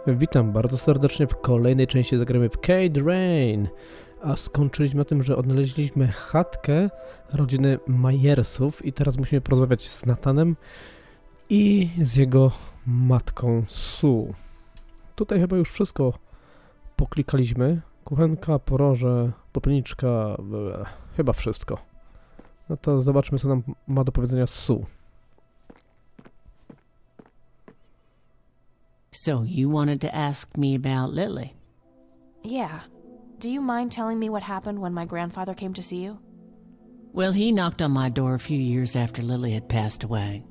Witam bardzo serdecznie w kolejnej części Zagrajmy w K-Drain. A skończyliśmy na tym, że odnaleźliśmy chatkę rodziny Myersów i teraz musimy porozmawiać z Nathanem i z jego matką Sue. Tutaj chyba już wszystko poklikaliśmy. Kuchenka, poroże, popielniczka, chyba wszystko. No to zobaczmy, co nam ma do powiedzenia Sue. So you wanted to ask me about Lily? Yeah. Do you mind telling me what happened when my grandfather came to see you? Well, he knocked on my door a few years after Lily had passed away.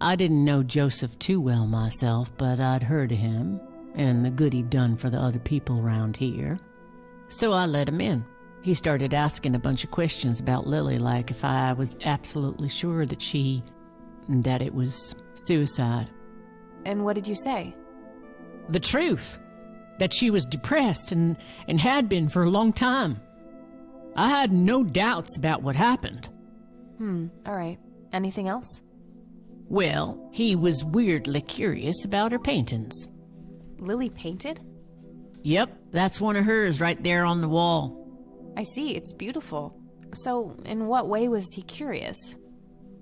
I didn't know Joseph too well myself, but I'd heard of him and the good he'd done for the other people around here. So I let him in. He started asking a bunch of questions about Lily, like if I was absolutely sure that it was suicide. And what did you say? The truth. That she was depressed and had been for a long time. I had no doubts about what happened. All right. Anything else? Well, he was weirdly curious about her paintings. Lily painted? Yep, that's one of hers right there on the wall. I see, it's beautiful. So, in what way was he curious?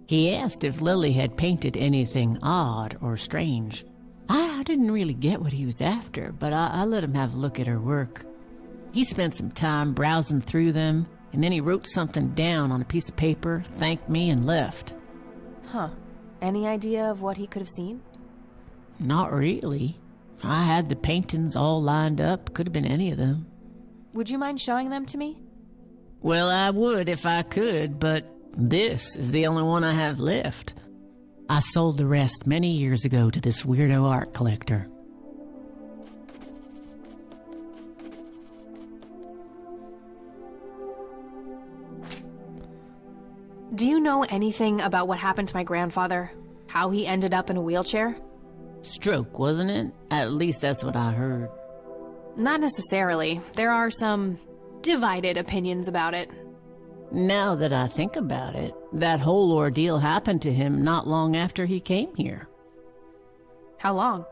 He asked if Lily had painted anything odd or strange. I didn't really get what he was after, but I let him have a look at her work. He spent some time browsing through them, and then he wrote something down on a piece of paper, thanked me, and left. Huh. Any idea of what he could have seen? Not really. I had the paintings all lined up. Could have been any of them. Would you mind showing them to me? Well, I would if I could, but this is the only one I have left. I sold the rest many years ago to this weirdo art collector. Do you know anything about what happened to my grandfather? How he ended up in a wheelchair? Stroke, wasn't it? At least that's what I heard. Not necessarily. There are some divided opinions about it. Now that I think about it, that whole ordeal happened to him not long after he came here. How long?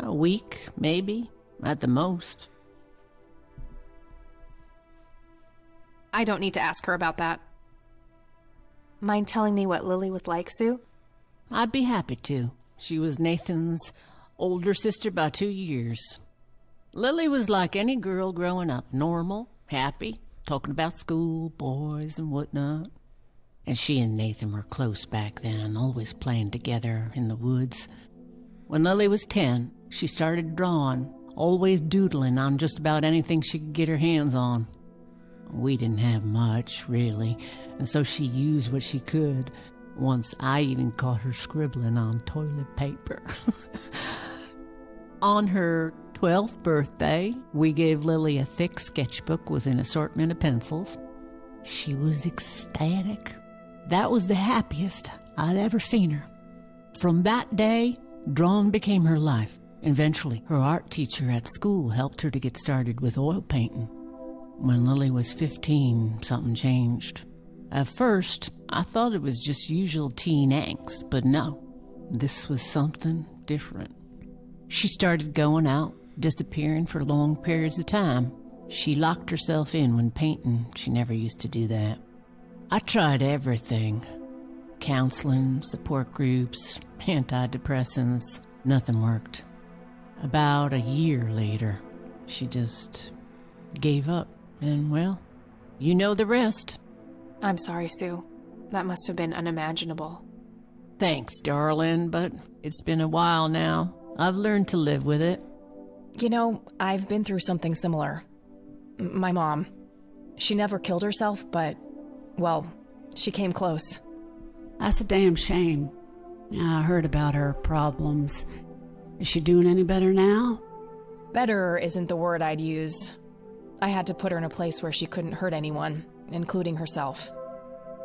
A week, maybe, at the most. I don't need to ask her about that. Mind telling me what Lily was like, Sue? I'd be happy to. She was Nathan's older sister by 2 years. Lily was like any girl growing up, normal, happy, talking about school, boys, and whatnot. And she and Nathan were close back then, always playing together in the woods. When Lily was 10, she started drawing, always doodling on just about anything she could get her hands on. We didn't have much, really, and so she used what she could. Once I even caught her scribbling on toilet paper. On her 12th birthday, we gave Lily a thick sketchbook with an assortment of pencils. She was ecstatic. That was the happiest I'd ever seen her. From that day, drawing became her life. Eventually, her art teacher at school helped her to get started with oil painting. When Lily was 15, something changed. At first, I thought it was just usual teen angst, but no, this was something different. She started going out, disappearing for long periods of time. She locked herself in when painting. She never used to do that. I tried everything. Counseling, support groups, antidepressants. Nothing worked. About a year later, she just gave up. And, well, you know the rest. I'm sorry, Sue. That must have been unimaginable. Thanks, darling, but it's been a while now. I've learned to live with it. You know, I've been through something similar. My mom. She never killed herself, but, well, she came close. That's a damn shame. I heard about her problems. Is she doing any better now? Better isn't the word I'd use. I had to put her in a place where she couldn't hurt anyone, including herself.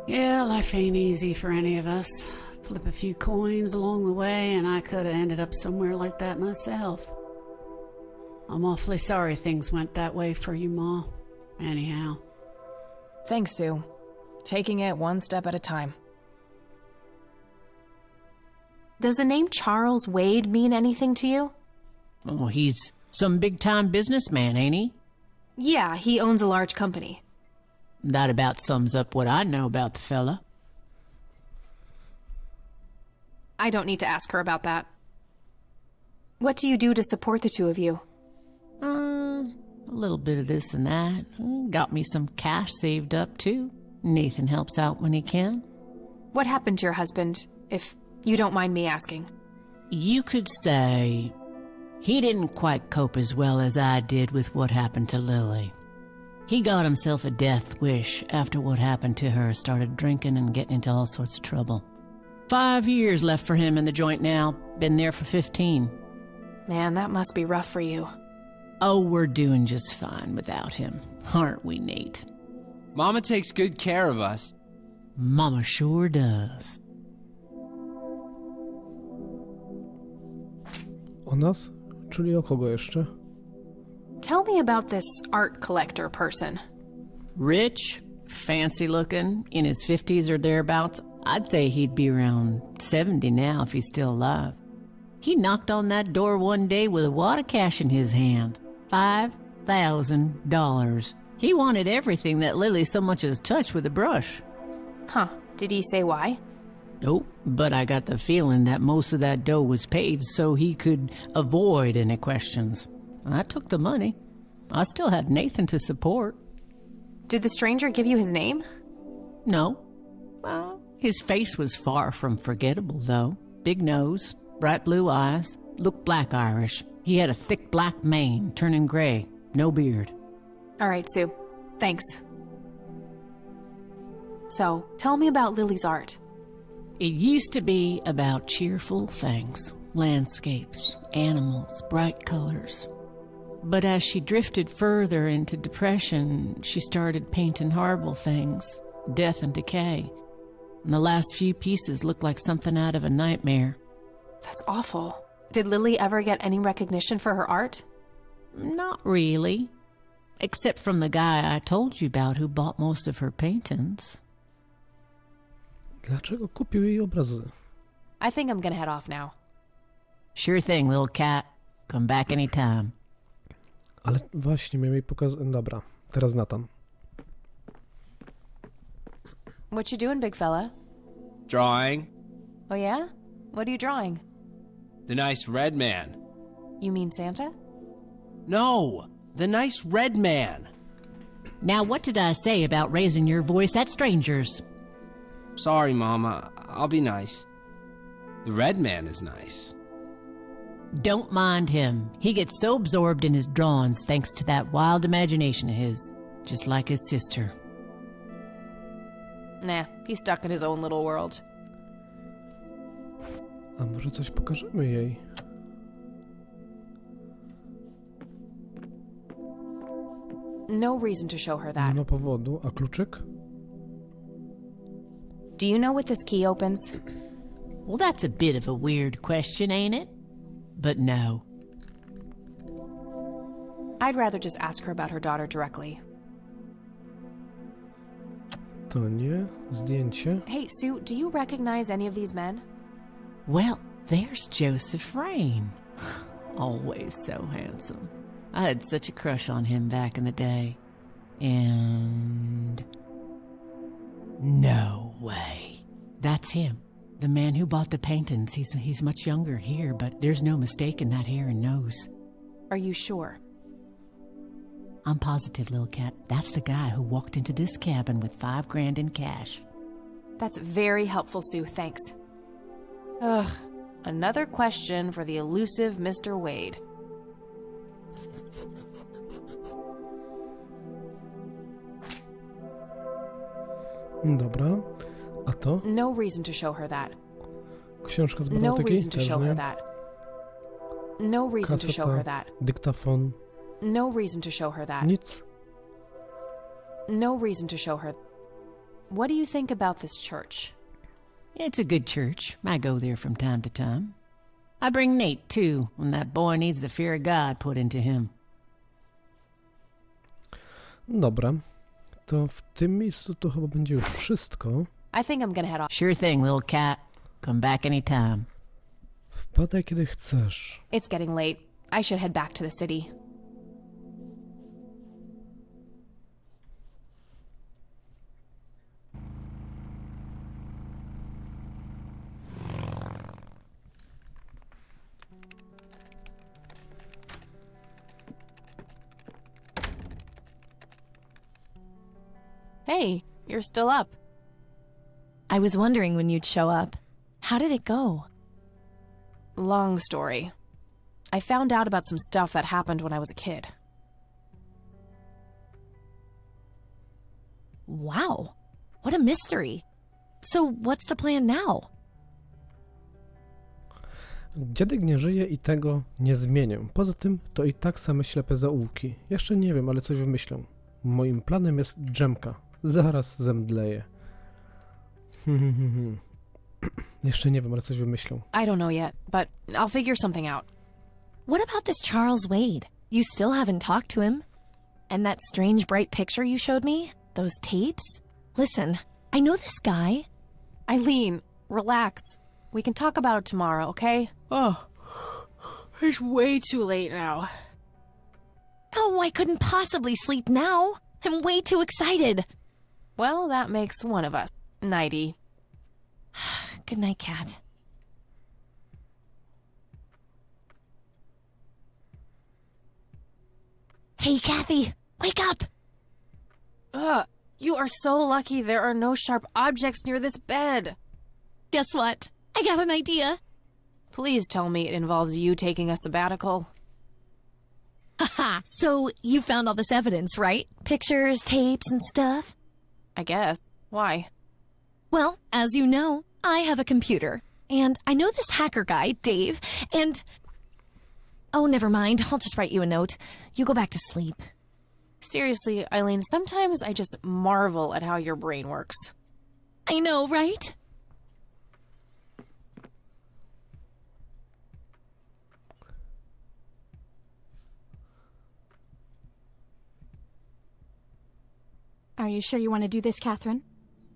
Yeah, life ain't easy for any of us. Flip a few coins along the way, and I could have ended up somewhere like that myself. I'm awfully sorry things went that way for you, Ma. Anyhow. Thanks, Sue. Taking it one step at a time. Does the name Charles Wade mean anything to you? Oh, he's some big-time businessman, ain't he? Yeah, he owns a large company. That about sums up what I know about the fella. I don't need to ask her about that. What do you do to support the two of you? A little bit of this and that. Got me some cash saved up, too. Nathan helps out when he can. What happened to your husband, if you don't mind me asking? You could say he didn't quite cope as well as I did with what happened to Lily. He got himself a death wish after what happened to her, started drinking and getting into all sorts of trouble. 5 years left for him in the joint now. Been there for 15. Man, that must be rough for you. Oh, we're doing just fine without him. Aren't we, Nate? Mama takes good care of us. Mama sure does. O nas? Czyli o kogo jeszcze? Tell me about this art collector person. Rich, fancy looking, in his 50s or thereabouts. I'd say he'd be around 70 now if he's still alive. He knocked on that door one day with a wad of cash in his hand. $5,000. He wanted everything that Lily so much as touched with a brush. Huh. Did he say why? Nope, but I got the feeling that most of that dough was paid so he could avoid any questions. I took the money. I still had Nathan to support. Did the stranger give you his name? No. Well, his face was far from forgettable, though. Big nose, bright blue eyes, looked black Irish. He had a thick black mane, turning gray, no beard. All right, Sue. Thanks. So, tell me about Lily's art. It used to be about cheerful things, landscapes, animals, bright colors. But as she drifted further into depression, she started painting horrible things, death and decay. And the last few pieces looked like something out of a nightmare. That's awful. Did Lily ever get any recognition for her art? Not really. Except from the guy I told you about who bought most of her paintings. Dlaczego kupił jej obrazy? I think I'm gonna head off now. Sure thing, little cat. Come back anytime. Ale właśnie, miałem jej Dobra, teraz Nathan. What you doing, big fella? Drawing. Oh yeah? What are you drawing? The nice red man. You mean Santa? No, the nice red man. Now, what did I say about raising your voice at strangers? Sorry, Mama. I'll be nice. The red man is nice. Don't mind him. He gets so absorbed in his drawings thanks to that wild imagination of his, just like his sister. Nah, he's stuck in his own little world. A może coś pokażemy jej? No reason to show her Nie that. ma powodu. A kluczyk? Do you know what this key opens? Well, that's a bit of a weird question, ain't it? But no. I'd rather just ask her about her daughter directly. To nie. Zdjęcie. Hey, Sue, do you recognize any of these men? Well, there's Joseph Rain. Always so handsome. I had such a crush on him back in the day. And... no way. That's him. The man who bought the paintings. He's much younger here, but there's no mistaking that hair and nose. Are you sure? I'm positive, little cat. That's the guy who walked into this cabin with $5,000 in cash. That's very helpful, Sue. Thanks. Ugh. Another question for the elusive Mr. Wade. Dobra. A to? No reason to show her that. Książka z No matematyki? reason to Też show nie. her that. No reason to show her Kaseta, that. dyktafon. No reason to show her that. Nic. No reason to show her. What do you think about this church? It's a good church. I go there from time to time. I bring Nate, too, when that boy needs the fear of God put into him. Dobra. To w tym miejscu to chyba będzie już wszystko. I think I'm gonna head off. Sure thing, little cat. Come back anytime. Wpadaj kiedy chcesz. It's getting late. I should head back to the city. Hey, you're still up. I was wondering when you'd show up. How did it go? Long story. I found out about some stuff that happened when I was a kid. Wow, what a mystery. So what's the plan now? Dziadek nie żyje i tego nie zmienię. Poza tym to i tak same ślepe zaułki. Jeszcze nie wiem, ale coś wymyślę. Moim planem jest dżemka. Zaraz zemdleję. Jeszcze nie wiem, ale coś wymyślę. I don't know yet, but I'll figure something out. What about this Charles Wade? You still haven't talked to him? And that strange bright picture you showed me? Those tapes? Listen, I know this guy. Eileen, relax. We can talk about it tomorrow, okay? Oh, it's way too late now. Oh, I couldn't possibly sleep now. I'm way too excited. Well, that makes one of us. Nighty. Good night, Kat. Hey, Kathy, wake up! Ugh, you are so lucky there are no sharp objects near this bed. Guess what? I got an idea. Please tell me it involves you taking a sabbatical. Haha, so you found all this evidence, right? Pictures, tapes, and stuff? I guess. Why? Well, as you know, I have a computer. And I know this hacker guy, Dave, and... Oh, never mind. I'll just write you a note. You go back to sleep. Seriously, Eileen, sometimes I just marvel at how your brain works. I know, right? Are you sure you want to do this, Catherine?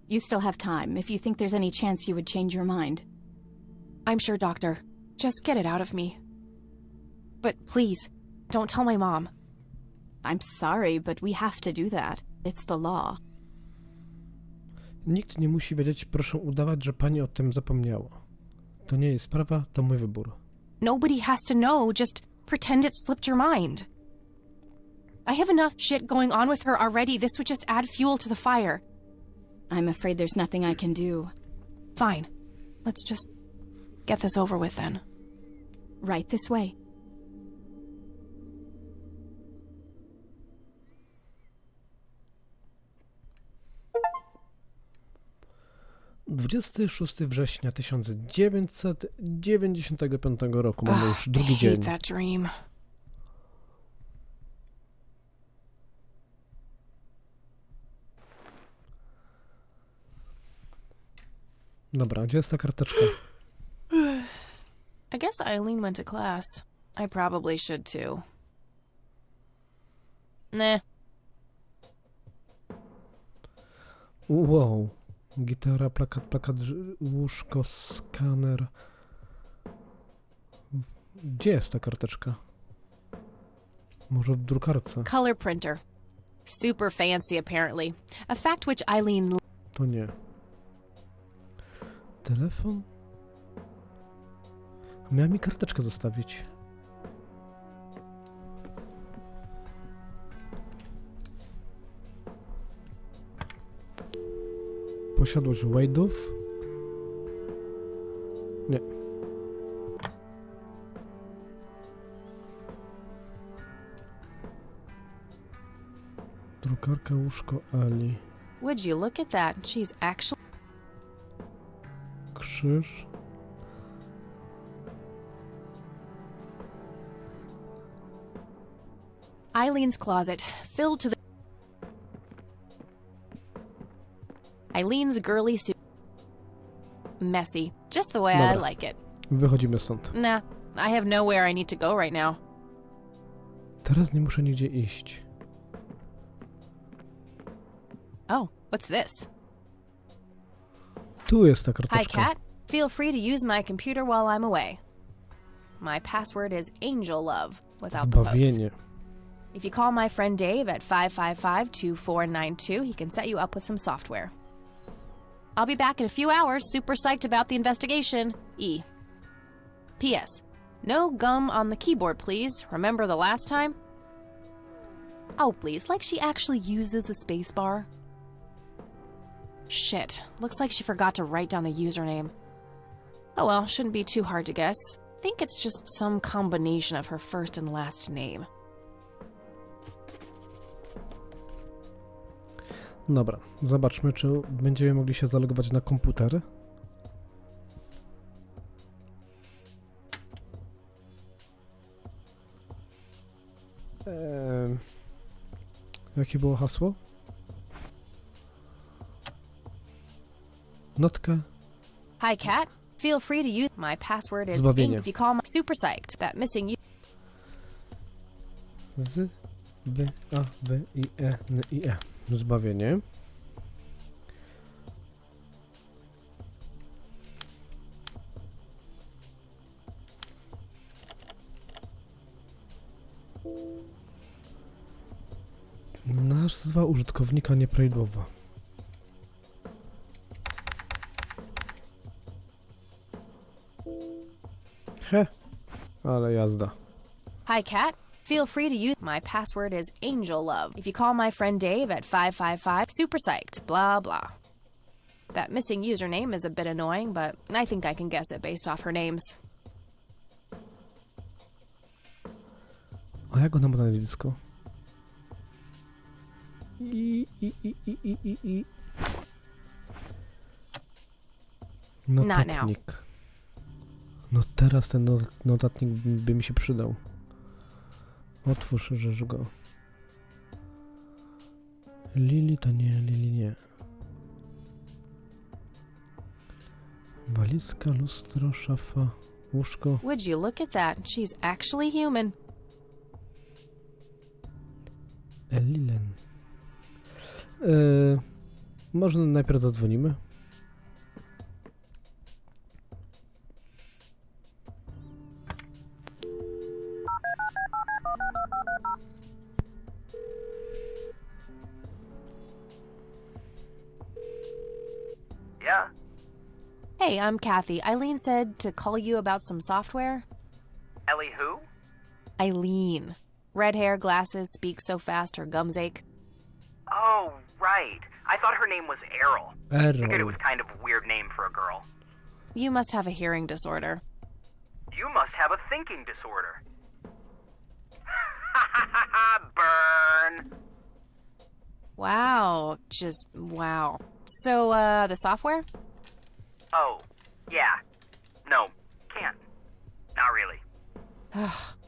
You still have time, if you think there's any chance you would change your mind. I'm sure, Doctor. Just get it out of me. But please, don't tell my mom. I'm sorry, but we have to do that. It's the law. Nikt nie musi wiedzieć, proszę udawać, że pani o tym zapomniała. To nie jest sprawa, to mój wybór. Nobody has to know, just pretend it slipped your mind. I have enough shit going on with her already. This would just add fuel to the fire. I'm afraid there's nothing I can do. Fine. Let's just get this over with then. Right this way. Dwudziesty 6 września 1995 roku. Mamy już drugi dzień. Hate that dream. Dobra, gdzie jest ta karteczka? I guess Eileen went to class. I probably should too. Nah. Wow. Gitara, plakat, łóżko, skaner. Gdzie jest ta karteczka? Może w drukarce? Color printer. Super fancy, apparently. A fact which Eileen... To nie. Telefon? Miała mi karteczkę zostawić. Posiadłość Wade'ów? Nie. Drukarka, łóżko Ali. Would you look at that? She's actually... Krzyż. Eileen's closet, filled to the... Eileen's girly suit. Messy, just the way I Dobra. like it. Wychodzimy stąd. Nah, I have nowhere I need to go right now. Teraz nie muszę nigdzie iść. Oh, what's this? Tu jest ta Hi, karteczka. Kat. Feel free to use my computer while I'm away. My password is angel love without the quotes. Zbawienie. If you call my friend Dave at 555-2492, he can set you up with some software. I'll be back in a few hours, super psyched about the investigation. E. P.S. No gum on the keyboard, please. Remember the last time? Oh, please, like she actually uses the space bar. Shit, looks like she forgot to write down the username. Oh well, shouldn't be too hard to guess. I think it's just some combination of her first and last name. Dobra, zobaczmy, czy będziemy mogli się zalogować na komputer. Jakie było hasło? Notka. Hi, Kat. Feel free to use my password is Zbawienie. if you call my super psyched. That missing you. Z, B, A, W, I, E, N, I, E. Zbawienie. Nazwa użytkownika nieprawidłowa. He, ale jazda. Hi, Kat. Feel free to use my password is angel love. If you call my friend Dave at 555 super psyched. Blah blah. That missing username is a bit annoying, but I think I can guess it based off her names. A jak ona ma na nazwisko? Notatnik. No teraz ten notatnik by mi się przydał. Otwórz rzecz go. Lili to nie, Lili nie. Walizka, lustro, szafa, łóżko. Would you look at that? She's actually human. Elilen. Może najpierw zadzwonimy? Yeah? Hey, I'm Kathy. Eileen said to call you about some software. Ellie who? Eileen. Red hair, glasses, speaks so fast her gums ache. Oh, right. I thought her name was Errol. Figured it was Errol. kind of a weird name for a girl. You must have a hearing disorder. You must have a thinking disorder. Burn. Wow. Just wow. So, the software? Oh, yeah. No, can't. Not really.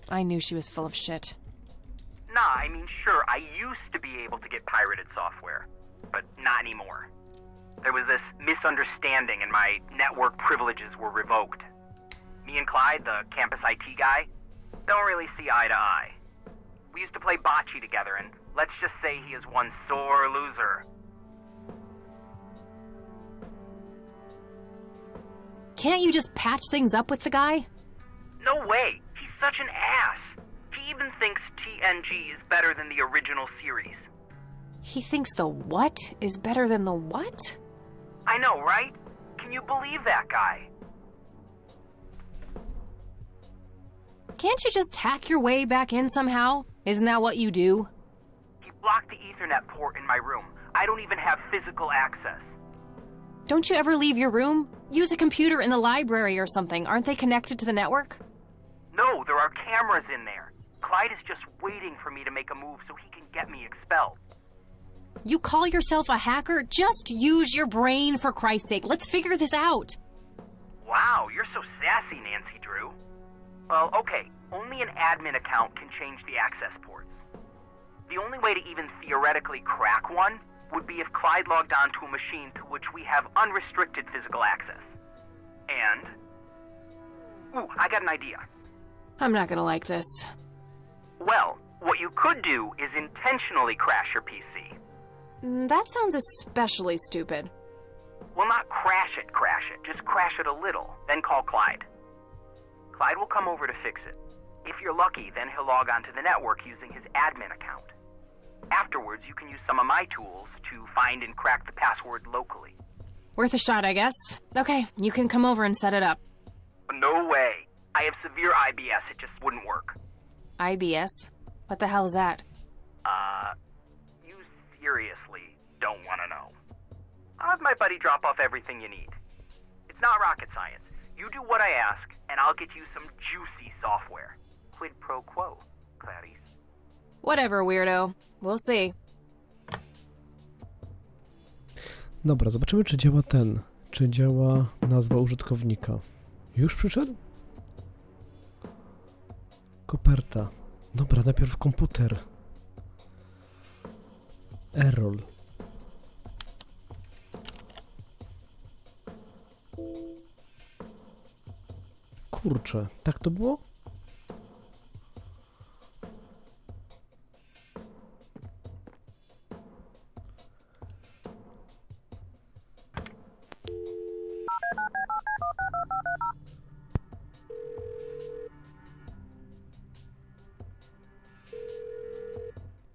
I knew she was full of shit. Nah, I mean, sure, I used to be able to get pirated software, but not anymore. There was this misunderstanding and my network privileges were revoked. Me and Clyde, the campus IT guy, don't really see eye to eye. We used to play bocce together, and let's just say he is one sore loser. Can't you just patch things up with the guy? No way! He's such an ass! He even thinks TNG is better than the original series. He thinks the what is better than the what? I know, right? Can you believe that guy? Can't you just hack your way back in somehow? Isn't that what you do? He blocked the Ethernet port in my room. I don't even have physical access. Don't you ever leave your room? Use a computer in the library or something. Aren't they connected to the network? No, there are cameras in there. Clyde is just waiting for me to make a move so he can get me expelled. You call yourself a hacker? Just use your brain, for Christ's sake. Let's figure this out. Wow, you're so sassy, Nancy Drew. Well, okay, only an admin account can change the access ports. The only way to even theoretically crack one would be if Clyde logged onto a machine to which we have unrestricted physical access. And... Ooh, I got an idea. I'm not gonna like this. Well, what you could do is intentionally crash your PC. That sounds especially stupid. Well, not crash it, just crash it a little, then call Clyde. Clyde will come over to fix it. If you're lucky, then he'll log onto the network using his admin account. Afterwards, you can use some of my tools to find and crack the password locally. Worth a shot, I guess. Okay, you can come over and set it up. No way. I have severe IBS. It just wouldn't work. IBS? What the hell is that? You seriously don't want to know. I'll have my buddy drop off everything you need. It's not rocket science. You do what I ask, and I'll get you some juicy software. Quid pro quo, Clarice. Whatever, weirdo. We'll see. Dobra, zobaczymy, czy działa czy działa nazwa użytkownika. Już przyszedł? Koperta. Dobra, najpierw komputer. Errol. Kurczę, tak to było?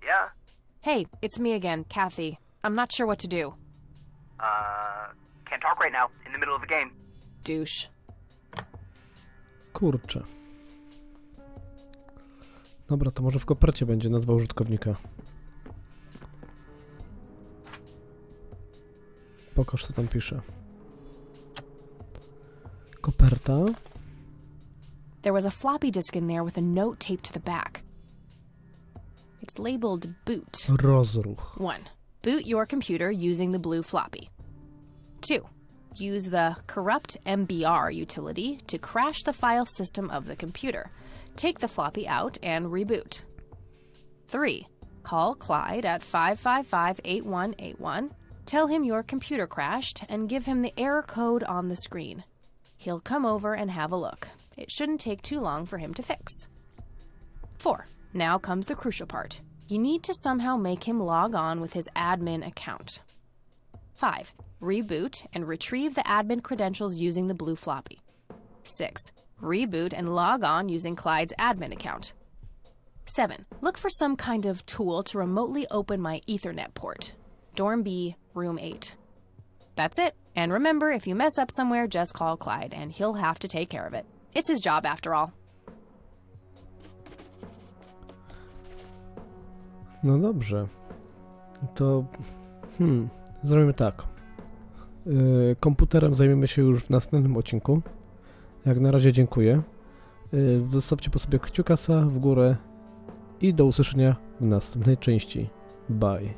Yeah? Hey, it's me again, Kathy. I'm not sure what to do. Can't talk right now. In the middle of the game. Douche. Kurczę. Dobra, to może w kopercie będzie nazwa użytkownika. Pokaż, co tam pisze. Koperta. There was a floppy disk in there with a note taped to the back. It's labeled boot. Rozruch. 1. Boot your computer using the blue floppy. 2. Use the corrupt MBR utility to crash the file system of the computer. Take the floppy out and reboot. 3. Call Clyde at 555-8181. Tell him your computer crashed and give him the error code on the screen. He'll come over and have a look. It shouldn't take too long for him to fix. 4. Now comes the crucial part. You need to somehow make him log on with his admin account. 5. Reboot and retrieve the admin credentials using the blue floppy. 6. Reboot and log on using Clyde's admin account. 7. Look for some kind of tool to remotely open my Ethernet port. Dorm B, room 8. That's it. And remember, if you mess up somewhere, just call Clyde, and he'll have to take care of it. It's his job, after all. No dobrze. To... zrobimy tak. Komputerem zajmiemy się już w następnym odcinku. Jak na razie dziękuję. Zostawcie po sobie kciukasa w górę i do usłyszenia w następnej części. Bye.